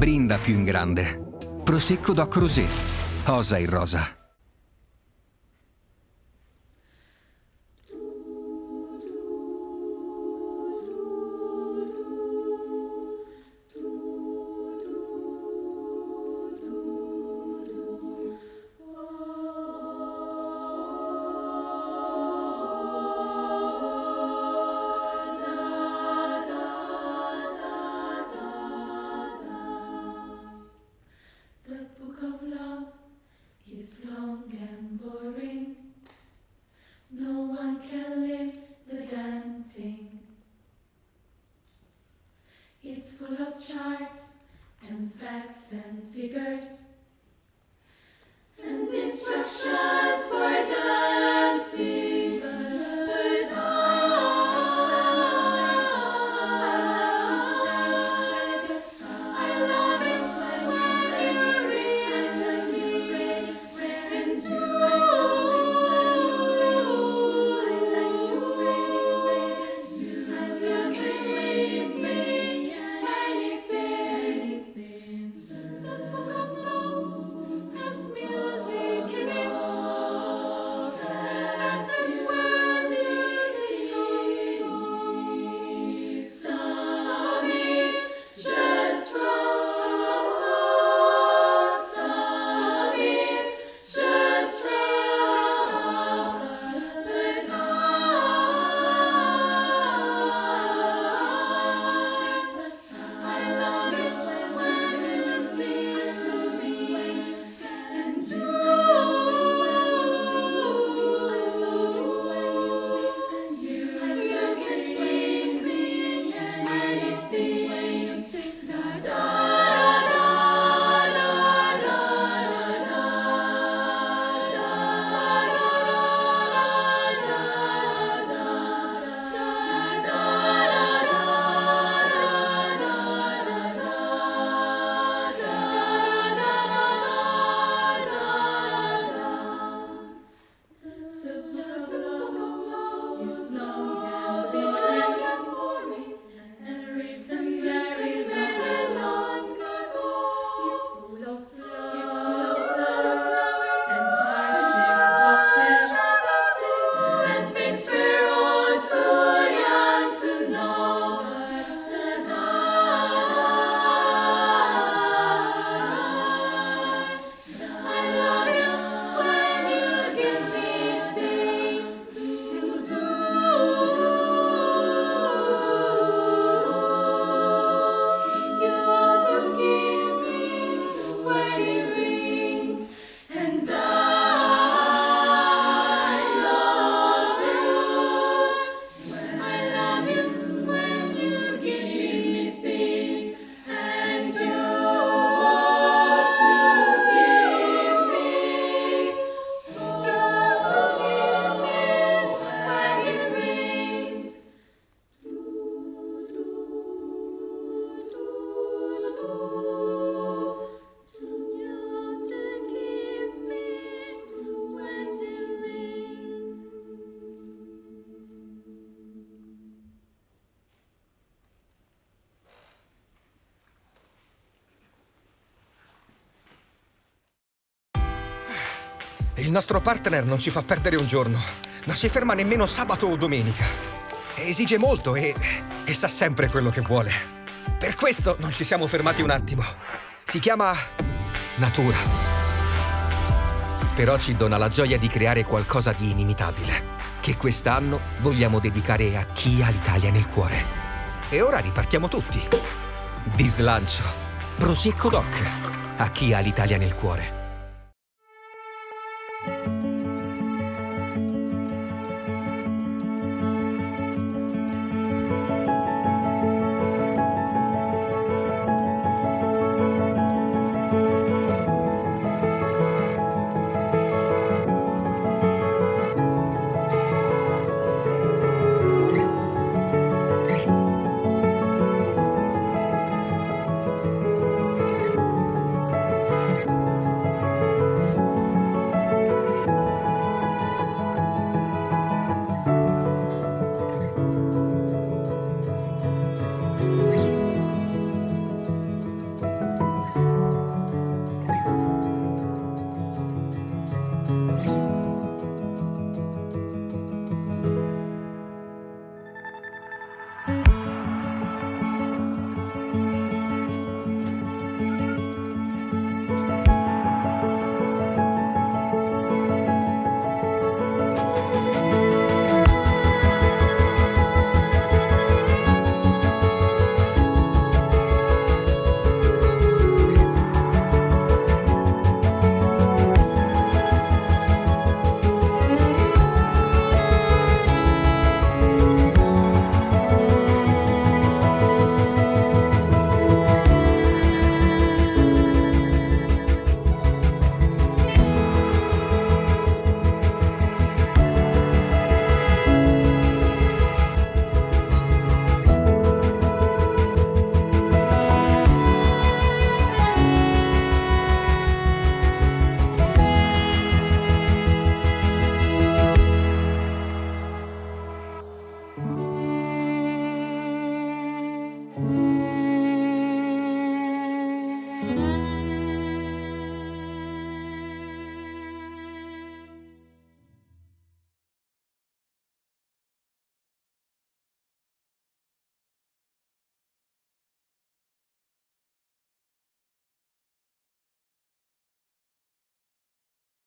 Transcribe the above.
Brinda più in grande. Prosecco Doc Rosé. Osa in rosa. It's full of charts and facts and figures and instructions for dancing. But I love it when you read and do. I like you reading. You can read me anything. The book of love has music in it. That's where music comes from. Some of it's just wrong. Some of it's just wrong. But I love it when you sing to me and you. You can sing anything when you sing. Da da da da da Il nostro partner non ci fa perdere un giorno. Non si ferma nemmeno sabato o domenica. Esige molto e sa sempre quello che vuole. Per questo non ci siamo fermati un attimo. Si chiama natura. Però ci dona la gioia di creare qualcosa di inimitabile, che quest'anno vogliamo dedicare a chi ha l'Italia nel cuore. E ora ripartiamo tutti. Di slancio. Prosecco Doc. A chi ha l'Italia nel cuore.